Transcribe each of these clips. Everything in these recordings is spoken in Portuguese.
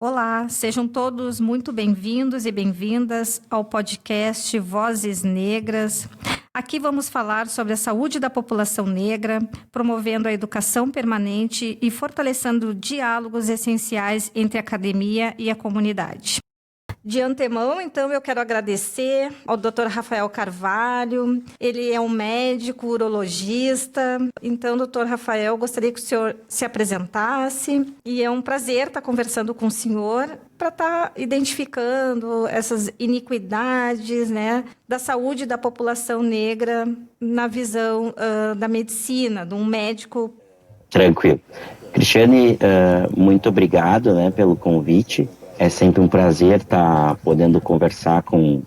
Olá, sejam todos muito bem-vindos e bem-vindas ao podcast Vozes Negras. Aqui vamos falar sobre a saúde da população negra, promovendo a educação permanente e fortalecendo diálogos essenciais entre a academia e a comunidade. De antemão, então, eu quero agradecer ao Dr. Rafael Carvalho. Ele é um médico urologista. Então, Dr. Rafael, gostaria que o senhor se apresentasse. E é um prazer estar conversando com o senhor para estar identificando essas iniquidades, né, da saúde da população negra na visão da medicina, de um médico. Tranquilo. Cristiane, muito obrigado, né, pelo convite. É sempre um prazer estar podendo conversar com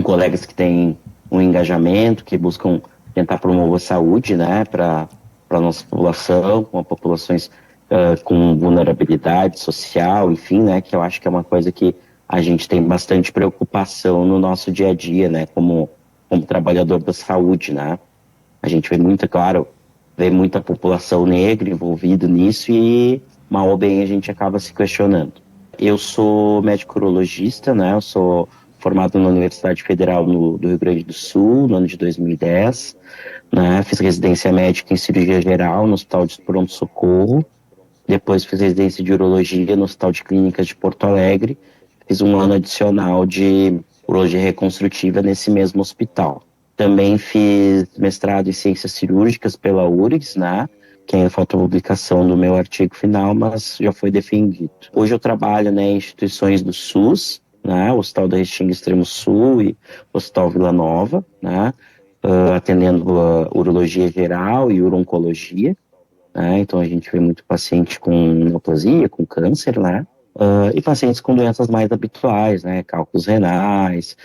colegas que têm um engajamento, que buscam tentar promover a saúde, né, para a nossa população, com populações com vulnerabilidade social, enfim, né, que eu acho que é uma coisa que a gente tem bastante preocupação no nosso dia a dia, né, como trabalhador da saúde, né. A gente vê muito, claro, vê muita população negra envolvida nisso e, mal ou bem, a gente acaba se questionando. Eu sou médico urologista, né? Eu sou formado na Universidade Federal do Rio Grande do Sul, no ano de 2010, né? Fiz residência médica em cirurgia geral no Hospital de Pronto-Socorro. Depois fiz residência de urologia no Hospital de Clínicas de Porto Alegre. Fiz um ano adicional de urologia reconstrutiva nesse mesmo hospital. Também fiz mestrado em ciências cirúrgicas pela URGS, né? Que ainda falta a publicação do meu artigo final, mas já foi defendido. Hoje eu trabalho, né, em instituições do SUS, né? O Hospital da Restinga Extremo Sul e o Hospital Vila Nova, né? Atendendo a urologia geral e urologia, né? Então a gente vê muito paciente com neoplasia, com câncer, né? E pacientes com doenças mais habituais, né? Cálculos renais,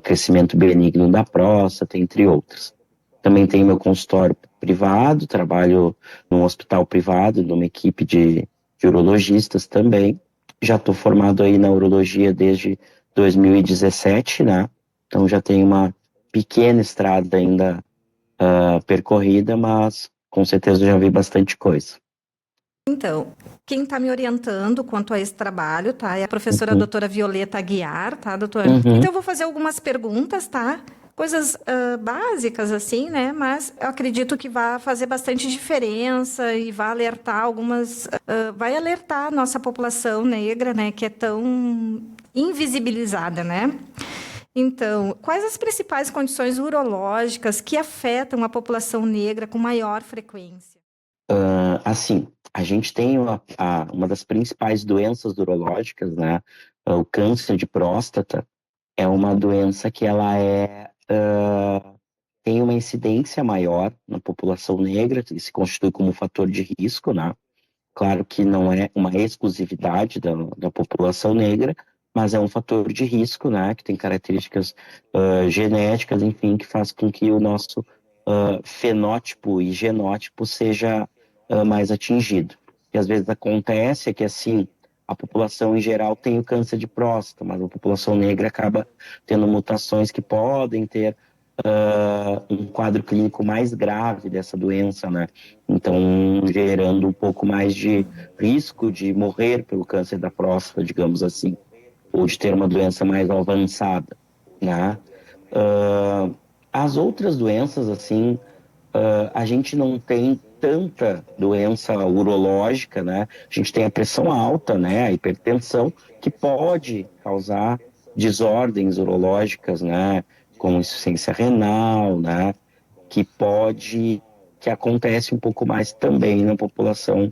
crescimento benigno da próstata, entre outras. Também tenho meu consultório privado, trabalho num hospital privado, numa equipe de urologistas também. Já estou formado aí na urologia desde 2017, né? Então já tenho uma pequena estrada ainda percorrida, mas com certeza já vi bastante coisa. Então, quem está me orientando quanto a esse trabalho, tá? É a professora Uhum, doutora Violeta Aguiar, tá, doutor? uhum, Então, eu vou fazer algumas perguntas, tá? Coisas básicas, assim, né? Mas eu acredito que vai fazer bastante diferença e vai alertar algumas... vai alertar a nossa população negra, né? Que é tão invisibilizada, né? Então, quais as principais condições urológicas que afetam a população negra com maior frequência? Assim, a gente tem uma das principais doenças urológicas, né? O câncer de próstata é uma doença que ela tem uma incidência maior na população negra e se constitui como um fator de risco, né? Claro que não é uma exclusividade da população negra, mas é um fator de risco, né? Que tem características genéticas, enfim, que faz com que o nosso fenótipo e genótipo seja mais atingido. E às vezes acontece que, assim, a população em geral tem o câncer de próstata, mas a população negra acaba tendo mutações que podem ter um quadro clínico mais grave dessa doença, né? Então, gerando um pouco mais de risco de morrer pelo câncer da próstata, digamos assim, ou de ter uma doença mais avançada, né? As outras doenças, assim, a gente não tem tanta doença urológica, né? A gente tem a pressão alta, né? A hipertensão, que pode causar desordens urológicas, né? Como insuficiência renal, né? Que pode, que acontece um pouco mais também na população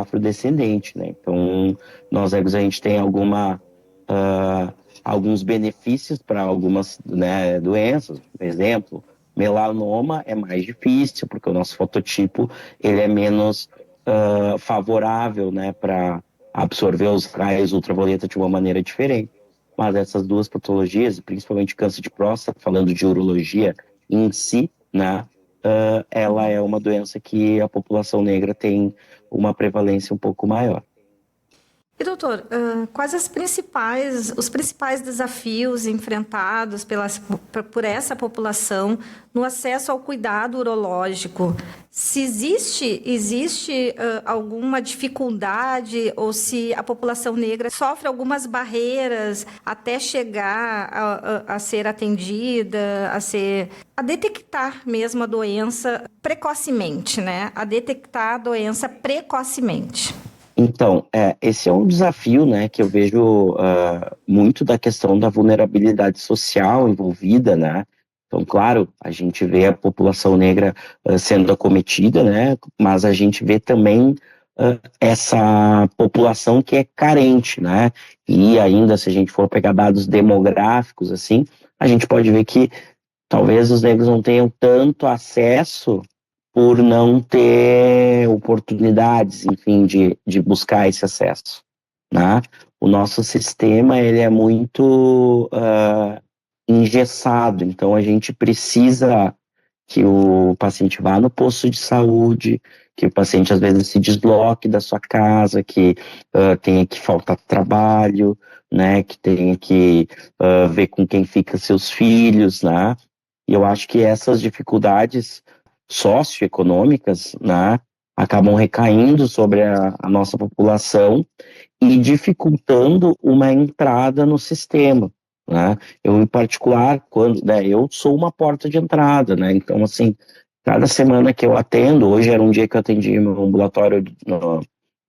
afrodescendente, né? Então, nós negros a gente tem alguns benefícios para algumas, né, doenças, por exemplo, melanoma é mais difícil, porque o nosso fototipo ele é menos favorável, né, para absorver os raios ultravioleta de uma maneira diferente. Mas essas duas patologias, principalmente câncer de próstata, falando de urologia em si, né, ela é uma doença que a população negra tem uma prevalência um pouco maior. E doutor, quais os principais desafios enfrentados por essa população no acesso ao cuidado urológico? Se existe alguma dificuldade ou se a população negra sofre algumas barreiras até chegar a ser atendida, a detectar mesmo a doença precocemente, né? A detectar a doença precocemente. Então, esse é um desafio, né, que eu vejo muito da questão da vulnerabilidade social envolvida, né? Então, claro, a gente vê a população negra sendo acometida, né? Mas a gente vê também essa população que é carente, né? E ainda, se a gente for pegar dados demográficos, assim, a gente pode ver que talvez os negros não tenham tanto acesso por não ter oportunidades, enfim, de buscar esse acesso, né? O nosso sistema, ele é muito engessado, então a gente precisa que o paciente vá no posto de saúde, que o paciente às vezes se desloque da sua casa, que tenha que faltar trabalho, né, que tenha que ver com quem fica seus filhos, né? E eu acho que essas dificuldades socioeconômicas, né, acabam recaindo sobre a nossa população e dificultando uma entrada no sistema, né? Eu, em particular, eu sou uma porta de entrada, né? Então, assim, cada semana que eu atendo, hoje era um dia que eu atendi meu ambulatório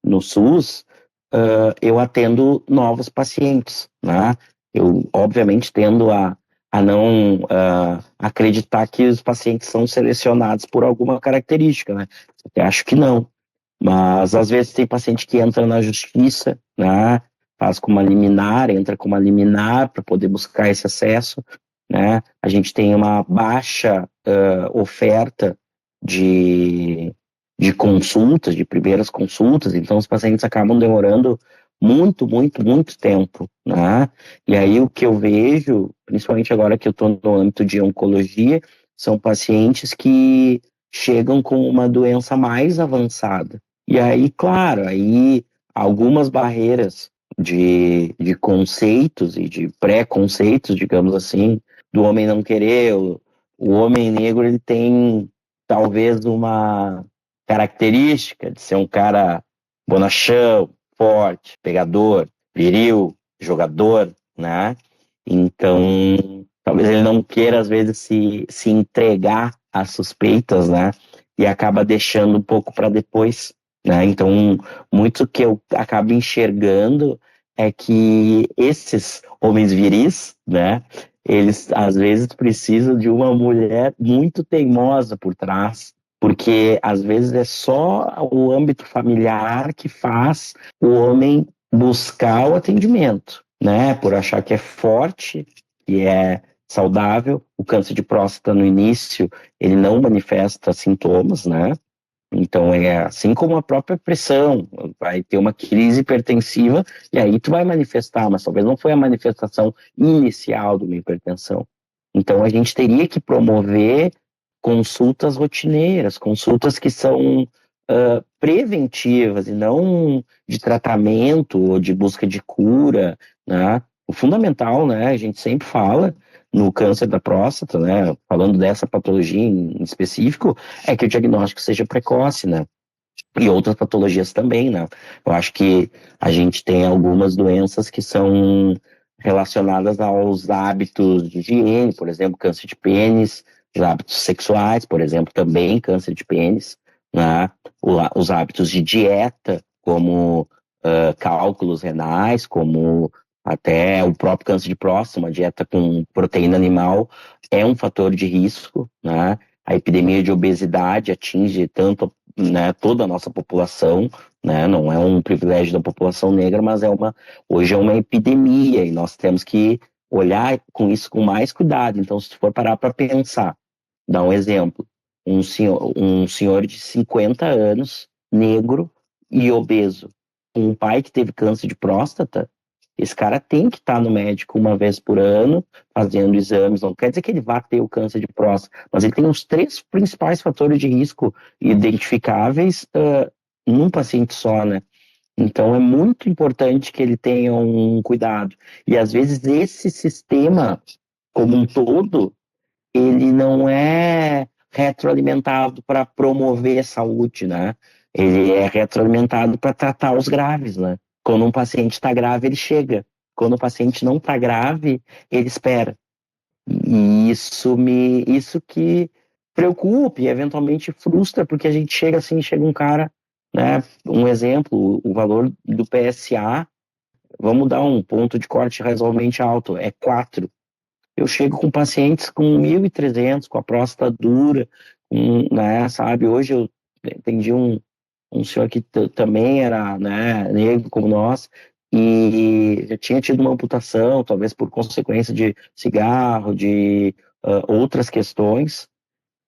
no SUS, eu atendo novos pacientes, né? Eu, obviamente, tendo a não acreditar que os pacientes são selecionados por alguma característica, né? Eu acho que não. Mas às vezes tem paciente que entra na justiça, né? Faz com uma liminar, entra com uma liminar para poder buscar esse acesso, né? A gente tem uma baixa oferta de, de consultas, de primeiras consultas, então os pacientes acabam demorando muito, muito, muito tempo, né? E aí o que eu vejo, principalmente agora que eu estou no âmbito de oncologia, são pacientes que chegam com uma doença mais avançada. E aí, claro, aí algumas barreiras de conceitos e de pré-conceitos, digamos assim, do homem não querer, o homem negro ele tem talvez uma característica de ser um cara bonachão, forte, pegador, viril, jogador, né? Então, talvez ele não queira, às vezes, se entregar às suspeitas, né? E acaba deixando um pouco para depois, né? Então, muito que eu acabo enxergando é que esses homens viris, né? Eles, às vezes, precisam de uma mulher muito teimosa por trás, porque, às vezes, é só o âmbito familiar que faz o homem buscar o atendimento, né? Por achar que é forte, que é saudável. O câncer de próstata no início, ele não manifesta sintomas, né? Então é assim como a própria pressão, vai ter uma crise hipertensiva e aí tu vai manifestar, mas talvez não foi a manifestação inicial de uma hipertensão. Então a gente teria que promover consultas rotineiras, consultas que são preventivas e não de tratamento ou de busca de cura, né? O fundamental, né, a gente sempre fala no câncer da próstata, né, falando dessa patologia em específico, é que o diagnóstico seja precoce, né? E outras patologias também, né? Eu acho que a gente tem algumas doenças que são relacionadas aos hábitos de higiene, por exemplo, câncer de pênis, os hábitos sexuais, por exemplo, também câncer de pênis, né? Os hábitos de dieta, como cálculos renais, como até o próprio câncer de próstata, uma dieta com proteína animal é um fator de risco, né? A epidemia de obesidade atinge tanto, né, toda a nossa população, né? Não é um privilégio da população negra, mas hoje é uma epidemia e nós temos que olhar com isso com mais cuidado. Então, se for parar para pensar, dar um exemplo, um senhor de 50 anos, negro e obeso, um pai que teve câncer de próstata, esse cara tem que estar no médico uma vez por ano, fazendo exames. Não quer dizer que ele vá ter o câncer de próstata, mas ele tem os três principais fatores de risco identificáveis num paciente só, né? Então é muito importante que ele tenha um cuidado. E às vezes esse sistema como um todo, ele não é retroalimentado para promover saúde, né? Ele é retroalimentado para tratar os graves, né? Quando um paciente está grave, ele chega. Quando o paciente não está grave, ele espera. E isso que preocupa e eventualmente frustra, porque a gente chega assim, chega um cara, né? Um exemplo, o valor do PSA, vamos dar um ponto de corte razoavelmente alto, é 4. Eu chego com pacientes com 1.300, com a próstata dura, né, sabe? Hoje eu atendi um senhor que também era, né, negro como nós, e já tinha tido uma amputação, talvez por consequência de cigarro, de outras questões,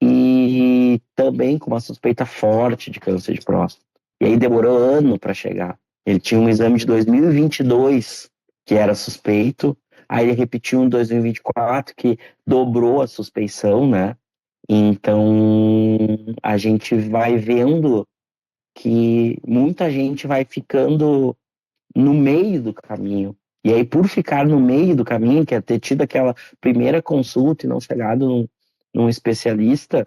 e também com uma suspeita forte de câncer de próstata. E aí demorou ano para chegar. Ele tinha um exame de 2022 que era suspeito, aí ele repetiu em 2024 que dobrou a suspeição, né? Então a gente vai vendo que muita gente vai ficando no meio do caminho. E aí, por ficar no meio do caminho, que é ter tido aquela primeira consulta e não chegado num especialista,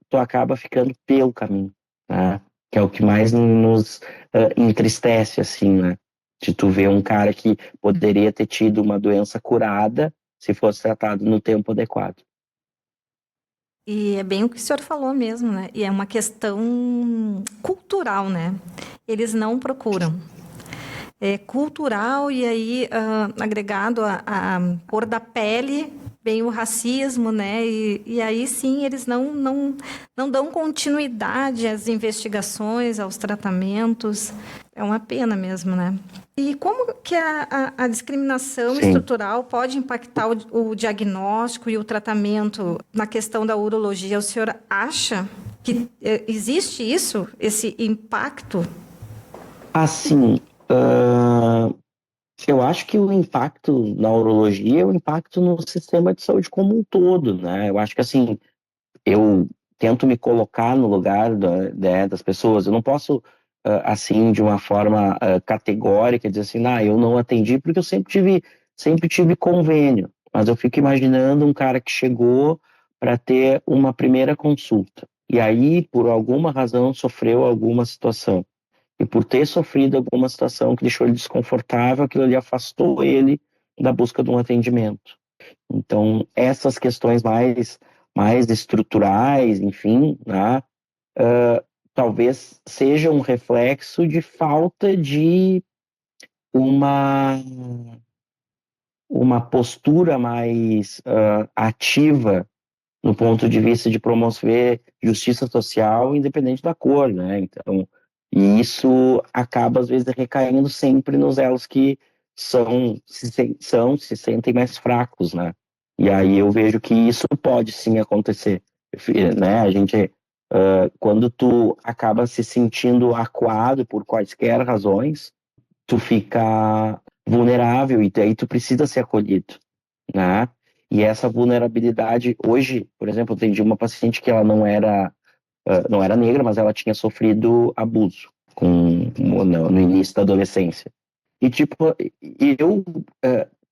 tu acaba ficando pelo caminho, né? Que é o que mais nos entristece, assim, né? De tu ver um cara que poderia ter tido uma doença curada se fosse tratado no tempo adequado. E é bem o que o senhor falou mesmo, né? E é uma questão cultural, né? Eles não procuram. É cultural e aí agregado à cor da pele vem o racismo, né? E aí sim eles não dão continuidade às investigações, aos tratamentos. É uma pena mesmo, né? E como que a discriminação Sim. estrutural pode impactar o diagnóstico e o tratamento na questão da urologia? O senhor acha que existe isso, esse impacto? Assim, eu acho que o impacto na urologia é o impacto no sistema de saúde como um todo, né? Eu acho que, assim, eu tento me colocar no lugar das pessoas. Eu não posso, assim, de uma forma categórica, dizer assim, eu não atendi porque eu sempre tive convênio. Mas eu fico imaginando um cara que chegou para ter uma primeira consulta. E aí, por alguma razão, sofreu alguma situação. E por ter sofrido alguma situação que deixou ele desconfortável, aquilo ali afastou ele da busca de um atendimento. Então, essas questões mais estruturais, enfim, né, talvez seja um reflexo de falta de uma, uma postura mais ativa no ponto de vista de promover justiça social independente da cor, né? Então, e isso acaba às vezes recaindo sempre nos elos que se sentem mais fracos, né? E aí eu vejo que isso pode sim acontecer, né? A gente quando tu acaba se sentindo acuado por quaisquer razões, tu fica vulnerável e aí tu precisa ser acolhido, né? E essa vulnerabilidade, hoje, por exemplo, eu atendi uma paciente que ela não era negra, mas ela tinha sofrido abuso no início da adolescência. E, tipo, eu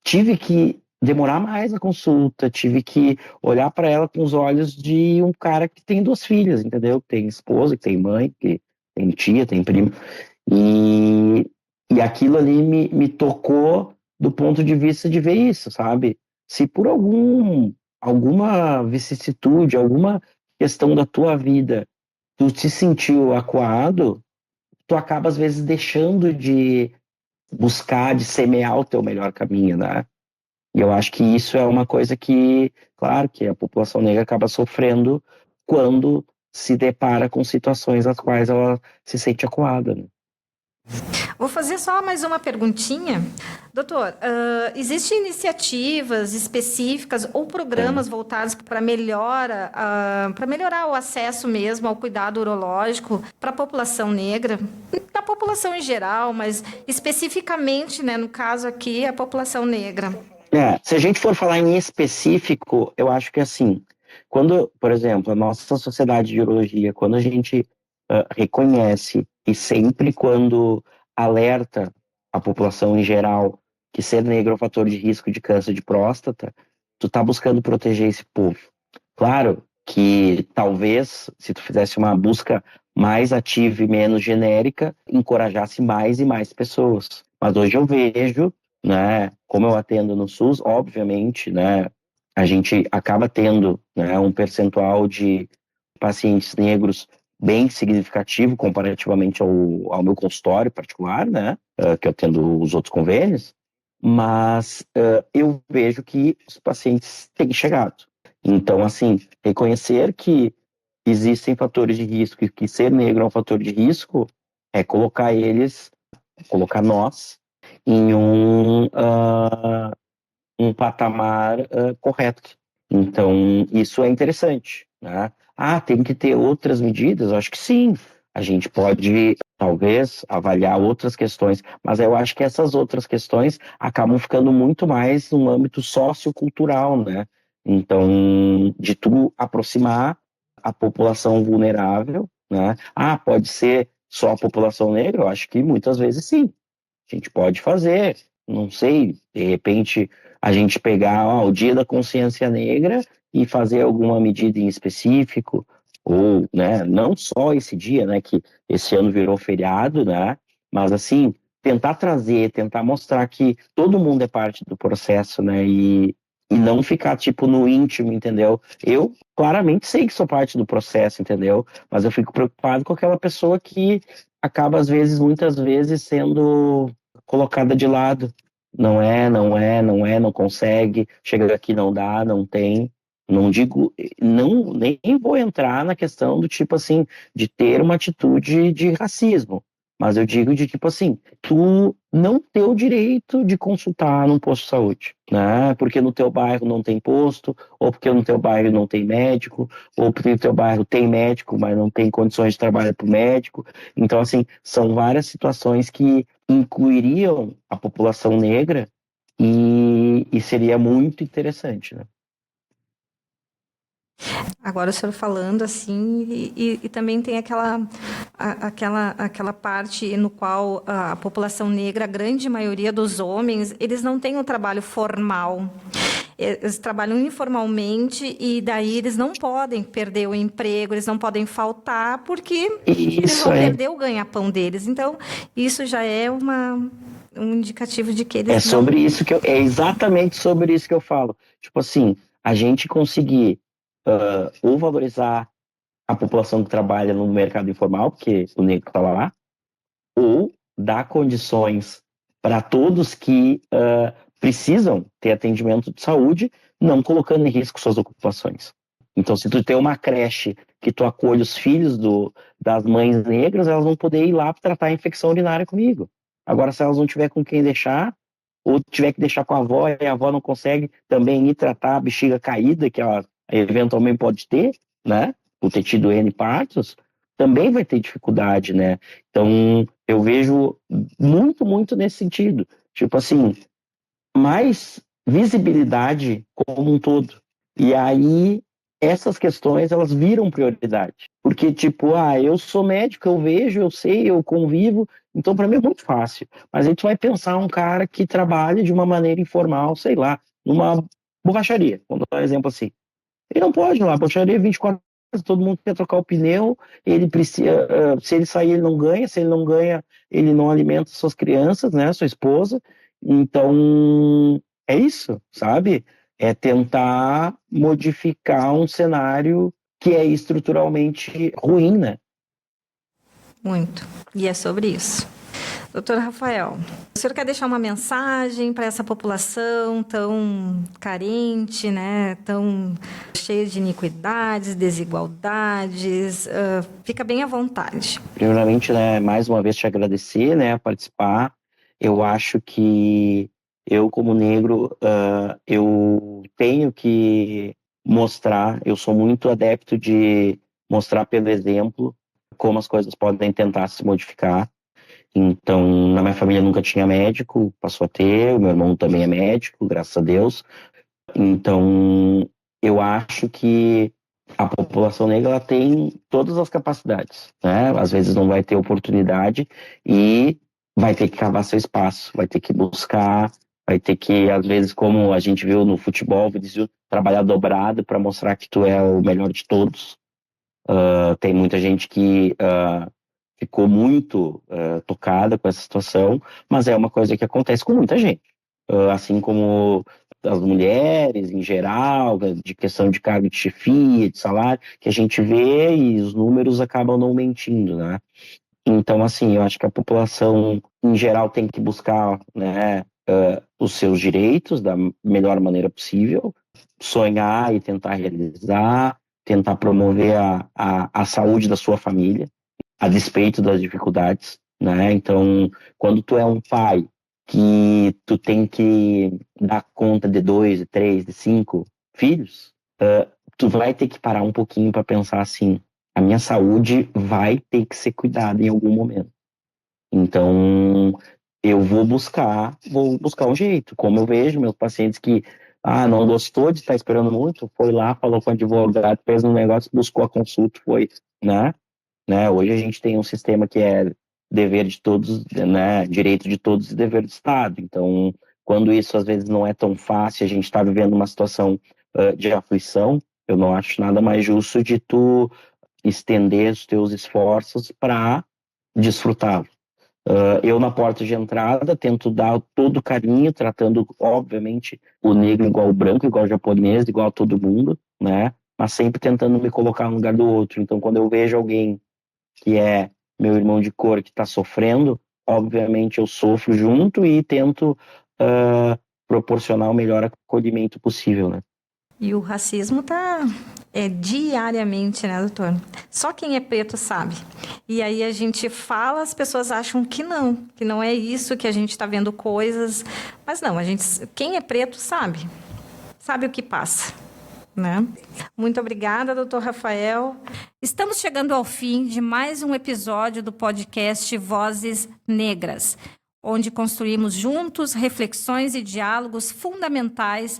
tive que demorar mais a consulta, tive que olhar para ela com os olhos de um cara que tem duas filhas, entendeu? Que tem esposa, que tem mãe, que tem tia, tem primo. E, e aquilo ali me tocou do ponto de vista de ver isso, sabe? Se por alguma vicissitude, alguma questão da tua vida, tu te sentiu acuado, tu acaba às vezes deixando de buscar, de semear o teu melhor caminho, né? E eu acho que isso é uma coisa que, claro, que a população negra acaba sofrendo quando se depara com situações às quais ela se sente acuada, né? Vou fazer só mais uma perguntinha. Doutor, existem iniciativas específicas ou programas voltados para para melhorar o acesso mesmo ao cuidado urológico para a população negra, da população em geral, mas especificamente, né, no caso aqui, a população negra? Se a gente for falar em específico, eu acho que assim, quando, por exemplo, a nossa sociedade de urologia, quando a gente reconhece e sempre quando alerta a população em geral que ser negro é um fator de risco de câncer de próstata, tu tá buscando proteger esse povo. Claro que talvez, se tu fizesse uma busca mais ativa e menos genérica, encorajasse mais e mais pessoas. Mas hoje eu vejo, né, como eu atendo no SUS, obviamente, né, a gente acaba tendo, né, um percentual de pacientes negros bem significativo comparativamente ao meu consultório particular, né, que eu atendo os outros convênios, mas eu vejo que os pacientes têm chegado. Então, assim, reconhecer que existem fatores de risco e que ser negro é um fator de risco é colocar nós em um patamar correto. Então, isso é interessante, né? Ah, tem que ter outras medidas? Eu acho que sim. A gente pode, talvez, avaliar outras questões, mas eu acho que essas outras questões acabam ficando muito mais no âmbito sociocultural, né? Então, de tu aproximar a população vulnerável, né? Ah, pode ser só a população negra? Eu acho que muitas vezes sim. A gente pode fazer, não sei, de repente a gente pegar o Dia da Consciência Negra e fazer alguma medida em específico, ou, né, não só esse dia, né, que esse ano virou feriado, né, mas assim, tentar trazer, tentar mostrar que todo mundo é parte do processo, né, e não ficar, tipo, no íntimo, entendeu? Eu claramente sei que sou parte do processo, entendeu? Mas eu fico preocupado com aquela pessoa que acaba, às vezes, muitas vezes, sendo colocada de lado. Não consegue, chega aqui, não dá, não tem. Não digo, não, nem vou entrar na questão do tipo assim, de ter uma atitude de racismo, mas eu digo de tipo assim, tu não ter o direito de consultar num posto de saúde, né? Porque no teu bairro não tem posto, ou porque no teu bairro não tem médico, ou porque no teu bairro tem médico, mas não tem condições de trabalho para o médico. Então, assim, são várias situações que incluiriam a população negra e seria muito interessante, né? Agora o senhor falando assim, e também tem aquela parte no qual a população negra, a grande maioria dos homens, eles não têm um trabalho formal. Eles trabalham informalmente e daí eles não podem perder o emprego, eles não podem faltar porque eles Isso vão é, perder o ganha-pão deles. Então, isso já é um indicativo de que é eles não. sobre isso é exatamente sobre isso que eu falo. Tipo assim, a gente conseguir ou valorizar a população que trabalha no mercado informal, porque o negro está lá, ou dar condições para todos que precisam ter atendimento de saúde, não colocando em risco suas ocupações. Então, se tu tem uma creche que tu acolhe os filhos das mães negras, elas vão poder ir lá tratar a infecção urinária comigo. Agora, se elas não tiver com quem deixar, ou tiver que deixar com a avó e a avó não consegue também ir tratar a bexiga caída, que ela eventualmente pode ter, né? Por ter tido N partos, também vai ter dificuldade, né? Então, eu vejo muito, muito nesse sentido. Tipo assim, mais visibilidade como um todo. E aí, essas questões, elas viram prioridade. Porque, tipo, eu sou médico, eu vejo, eu sei, eu convivo, então para mim é muito fácil. Mas aí tu vai pensar um cara que trabalha de uma maneira informal, sei lá, numa borracharia, vamos dar um exemplo assim. Ele não pode ir lá, borracharia 24 horas, todo mundo quer trocar o pneu, ele precisa, se ele sair, ele não ganha, se ele não ganha, ele não alimenta suas crianças, né, sua esposa. Então, é isso, sabe? É tentar modificar um cenário que é estruturalmente ruim, né? Muito. E é sobre isso. Doutor Rafael, o senhor quer deixar uma mensagem para essa população tão carente, né? Tão cheia de iniquidades, desigualdades? Fica bem à vontade. Primeiramente, né, mais uma vez te agradecer, né, a participar. Eu acho que eu, como negro, eu tenho que mostrar, eu sou muito adepto de mostrar pelo exemplo como as coisas podem tentar se modificar. Então, na minha família nunca tinha médico, passou a ter, o meu irmão também é médico, graças a Deus. Então, eu acho que a população negra ela tem todas as capacidades, né? Às vezes não vai ter oportunidade e vai ter que cavar seu espaço, vai ter que buscar, vai ter que, às vezes, como a gente viu no futebol, trabalhar dobrado para mostrar que tu é o melhor de todos. Tem muita gente que ficou muito tocada com essa situação, mas é uma coisa que acontece com muita gente. Assim como as mulheres em geral, de questão de cargo de chefia, de salário, que a gente vê e os números acabam não mentindo, né? Então, assim, eu acho que a população em geral tem que buscar, né, os seus direitos da melhor maneira possível, sonhar e tentar realizar, tentar promover a saúde da sua família, a despeito das dificuldades, né? Então, quando tu é um pai que tu tem que dar conta de 2, de 3, de 5 filhos, tu vai ter que parar um pouquinho para pensar assim, a minha saúde vai ter que ser cuidada em algum momento. Então, eu vou buscar um jeito. Como eu vejo meus pacientes que não gostou de estar esperando muito, foi lá, falou com o advogado, fez um negócio, buscou a consulta, foi, né? Hoje a gente tem um sistema que é dever de todos, né? Direito de todos e dever do Estado. Então, quando isso às vezes não é tão fácil, a gente está vivendo uma situação de aflição, eu não acho nada mais justo de tu estender os teus esforços para desfrutá-lo. Eu, na porta de entrada, tento dar todo o carinho, tratando, obviamente, o negro igual o branco, igual o japonês, igual a todo mundo, né? Mas sempre tentando me colocar no lugar do outro. Então, quando eu vejo alguém que é meu irmão de cor que está sofrendo, obviamente eu sofro junto e tento proporcionar o melhor acolhimento possível, né? E o racismo tá diariamente, né, doutor? Só quem é preto sabe. E aí a gente fala, as pessoas acham que não é isso, que a gente está vendo coisas. Mas não, quem é preto sabe o que passa, né? Muito obrigada, doutor Rafael. Estamos chegando ao fim de mais um episódio do podcast Vozes Negras, onde construímos juntos reflexões e diálogos fundamentais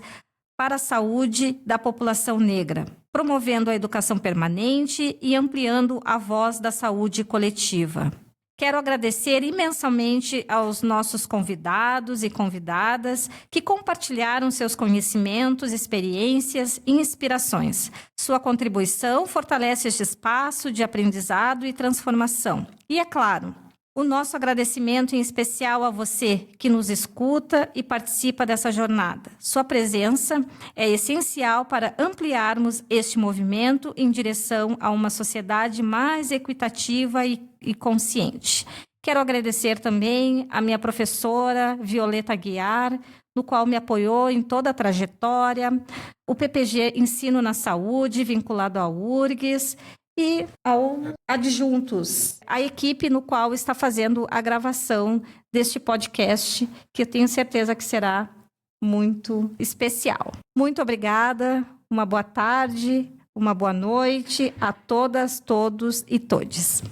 para a saúde da população negra, promovendo a educação permanente e ampliando a voz da saúde coletiva. Quero agradecer imensamente aos nossos convidados e convidadas que compartilharam seus conhecimentos, experiências e inspirações. Sua contribuição fortalece este espaço de aprendizado e transformação. E, é claro, o nosso agradecimento em especial a você que nos escuta e participa dessa jornada. Sua presença é essencial para ampliarmos este movimento em direção a uma sociedade mais equitativa e consciente. Quero agradecer também a minha professora Violeta Guiar, no qual me apoiou em toda a trajetória, o PPG Ensino na Saúde, vinculado à URGS, e ao Adjuntos, a equipe no qual está fazendo a gravação deste podcast, que eu tenho certeza que será muito especial. Muito obrigada, uma boa tarde, uma boa noite a todas, todos e todes.